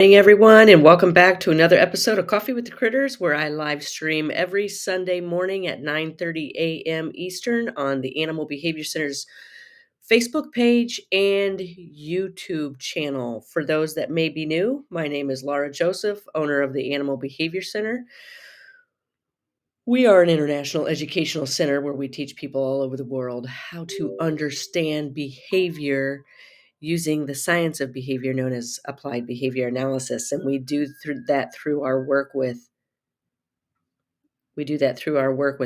Morning, everyone, and welcome back to another episode of Coffee with the Critters, where I live stream every Sunday morning at 9:30 a.m. Eastern on the Animal Behavior Center's Facebook page and YouTube channel. For those that may be new, my name is Laura Joseph, owner of the Animal Behavior Center. We are an international educational center where we teach people all over the world how to understand behavior using the science of behavior known as applied behavior analysis, and we do that through our work with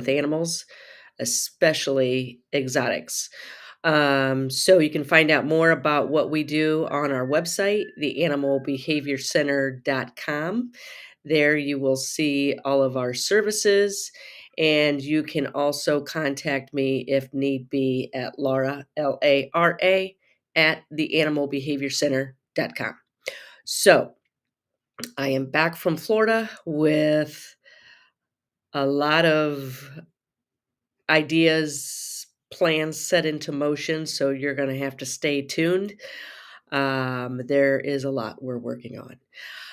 animals, especially exotics. So you can find out more about what we do on our website, theanimalbehaviorcenter.com. There you will see all of our services, and you can also contact me if need be at Laura, Lara, at theanimalbehaviorcenter.com. So I am back from Florida with a lot of ideas, plans set into motion, so you're going to have to stay tuned. There is a lot we're working on.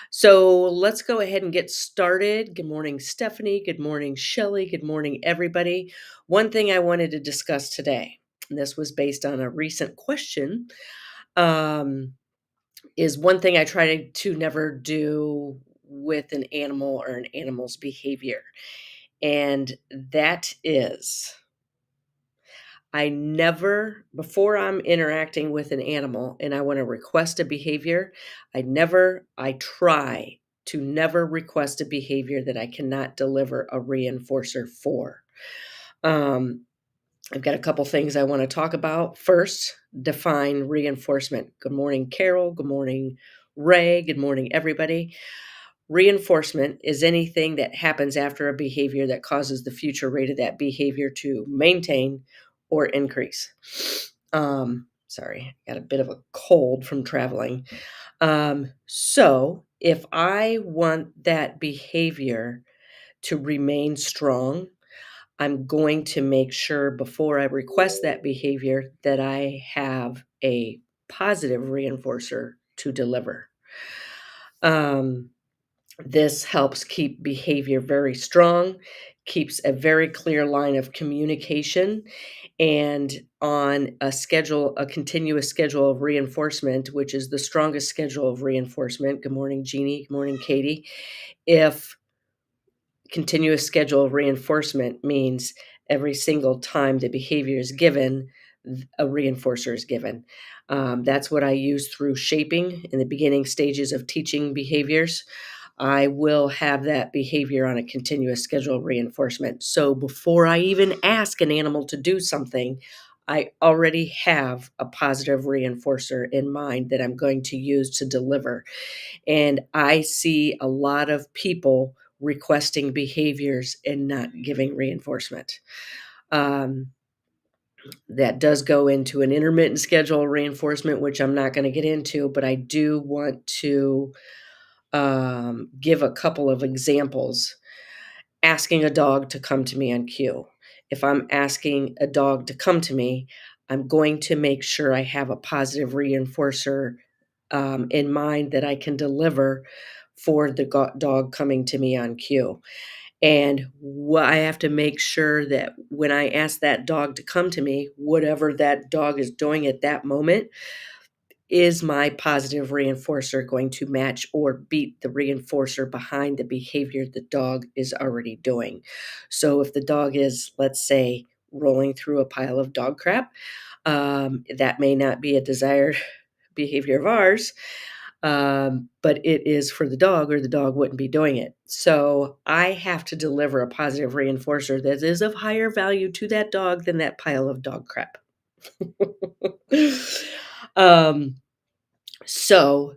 So let's go ahead and get started. Good morning, Stephanie. Good morning, Shelley. Good morning, everybody. One thing I wanted to discuss today, and this was based on a recent question, is one thing I try to never do with an animal or an animal's behavior. And that is, I never, before I'm interacting with an animal and I want to request a behavior, I try to never request a behavior that I cannot deliver a reinforcer for. I've got a couple things I want to talk about. First, define reinforcement. Good morning, Carol. Good morning, Ray. Good morning, everybody. Reinforcement is anything that happens after a behavior that causes the future rate of that behavior to maintain or increase. Sorry, I got a bit of a cold from traveling. So if I want that behavior to remain strong, I'm going to make sure before I request that behavior that I have a positive reinforcer to deliver. This helps keep behavior very strong, keeps a very clear line of communication, and on a continuous schedule of reinforcement, which is the strongest schedule of reinforcement. Good morning, Jeannie. Good morning, Katie. If continuous schedule of reinforcement means every single time the behavior is given, a reinforcer is given. That's what I use through shaping in the beginning stages of teaching behaviors. I will have that behavior on a continuous schedule of reinforcement. So before I even ask an animal to do something, I already have a positive reinforcer in mind that I'm going to use to deliver. And I see a lot of people requesting behaviors and not giving reinforcement. That does go into an intermittent schedule reinforcement, which I'm not going to get into, but I do want to give a couple of examples. Asking a dog to come to me on cue. If I'm asking a dog to come to me, I'm going to make sure I have a positive reinforcer in mind that I can deliver for the dog coming to me on cue. And I have to make sure that when I ask that dog to come to me, whatever that dog is doing at that moment, is my positive reinforcer going to match or beat the reinforcer behind the behavior the dog is already doing? So if the dog is, let's say, rolling through a pile of dog crap, that may not be a desired behavior of ours, but it is for the dog, or the dog wouldn't be doing it. So I have to deliver a positive reinforcer that is of higher value to that dog than that pile of dog crap. So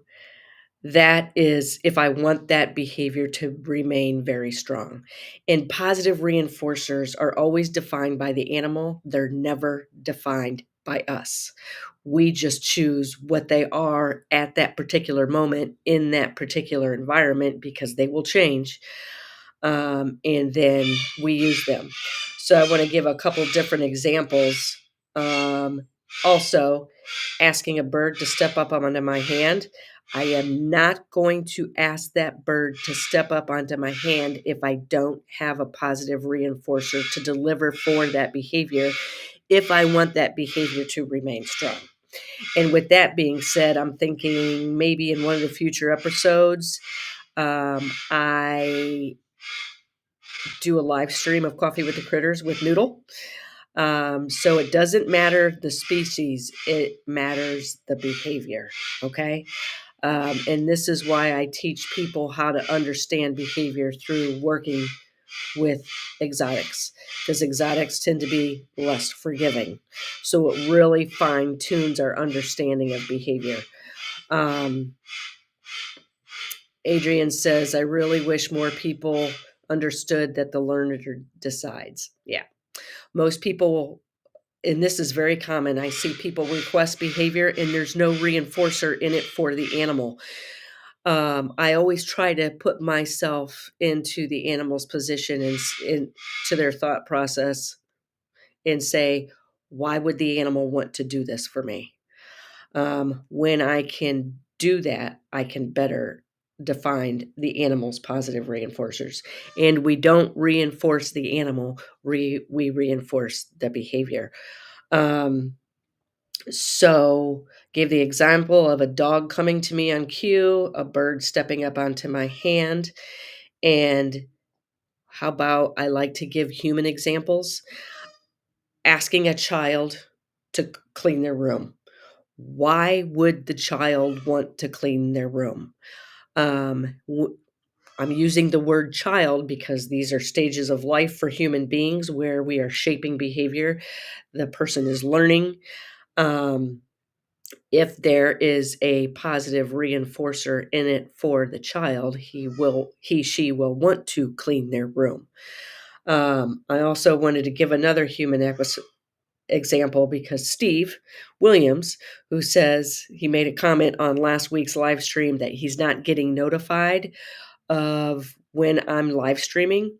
that is if I want that behavior to remain very strong. And positive reinforcers are always defined by the animal. They're never defined by us. We just choose what they are at that particular moment in that particular environment, because they will change. And then we use them. So I want to give a couple different examples. Also, asking a bird to step up onto my hand. I am not going to ask that bird to step up onto my hand if I don't have a positive reinforcer to deliver for that behavior, if I want that behavior to remain strong. And with that being said, I'm thinking maybe in one of the future episodes, I do a live stream of Coffee with the Critters with Noodle. So it doesn't matter the species, it matters the behavior. Okay. And this is why I teach people how to understand behavior through working with exotics, because exotics tend to be less forgiving. So it really fine tunes our understanding of behavior. Adrian says, I really wish more people understood that the learner decides. Yeah. Most people, and this is very common, I see people request behavior and there's no reinforcer in it for the animal. I always try to put myself into the animal's position and into their thought process and say, why would the animal want to do this for me? When I can do that, I can better define the animal's positive reinforcers. And we don't reinforce the animal, we reinforce the behavior. So gave the example of a dog coming to me on cue, a bird stepping up onto my hand, and how about I like to give human examples? Asking a child to clean their room. Why would the child want to clean their room? I'm using the word child because these are stages of life for human beings where we are shaping behavior. The person is learning. If there is a positive reinforcer in it for the child, she will want to clean their room. I also wanted to give another human example because Steve Williams, who says he made a comment on last week's live stream that he's not getting notified of when I'm live streaming.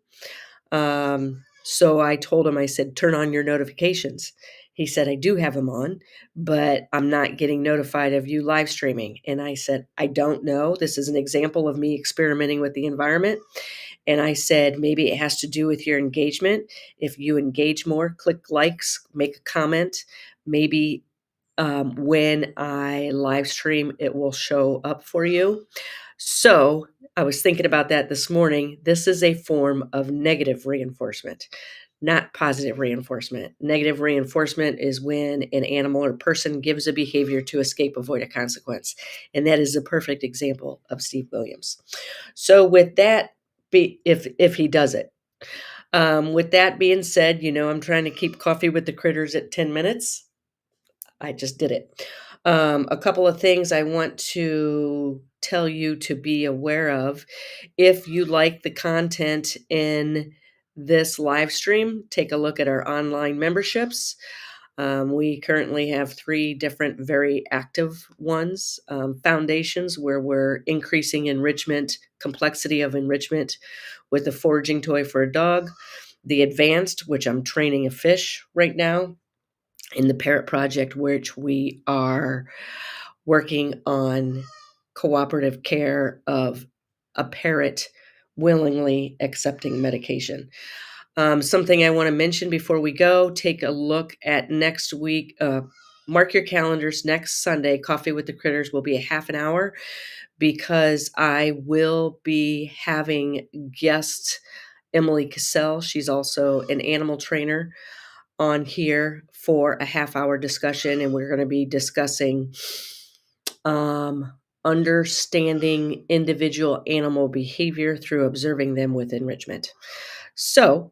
So I told him, I said, turn on your notifications. He said, I do have them on, but I'm not getting notified of you live streaming. And I said, I don't know. This is an example of me experimenting with the environment. And I said, maybe it has to do with your engagement. If you engage more, click likes, make a comment, maybe when I live stream, it will show up for you. So I was thinking about that this morning. This is a form of negative reinforcement, not positive reinforcement. Negative reinforcement is when an animal or person gives a behavior to escape, avoid a consequence. And that is a perfect example of Steve Williams. So with that, if he does it. With that being said, I'm trying to keep Coffee with the Critters at 10 minutes. I just did it. A couple of things I want to tell you to be aware of. If you like the content in this live stream, take a look at our online memberships. We currently have 3 different very active ones. Foundations, where we're increasing enrichment, complexity of enrichment with a foraging toy for a dog. The advanced, which I'm training a fish right now. In the Parrot Project, which we are working on cooperative care of a parrot willingly accepting medication. Something I want to mention before we go, take a look at next week. Mark your calendars. Next Sunday, Coffee with the Critters will be a half an hour because I will be having guest Emily Cassell. She's also an animal trainer on here for a half-hour discussion, and we're going to be discussing understanding individual animal behavior through observing them with enrichment. So,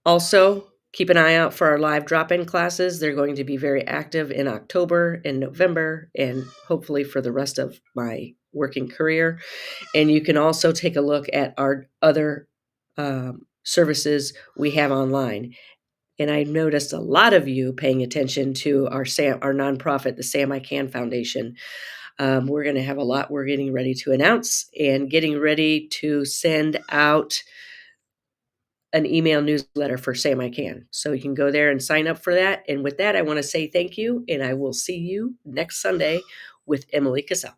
also keep an eye out for our live drop-in classes. They're going to be very active in October and November, and hopefully for the rest of my working career. And you can also take a look at our other services we have online. And I noticed a lot of you paying attention to our nonprofit, the Sam I Can Foundation. We're going to have a lot we're getting ready to announce and getting ready to send out an email newsletter for Sam I Can. So you can go there and sign up for that. And with that, I want to say thank you, and I will see you next Sunday with Emily Cassell.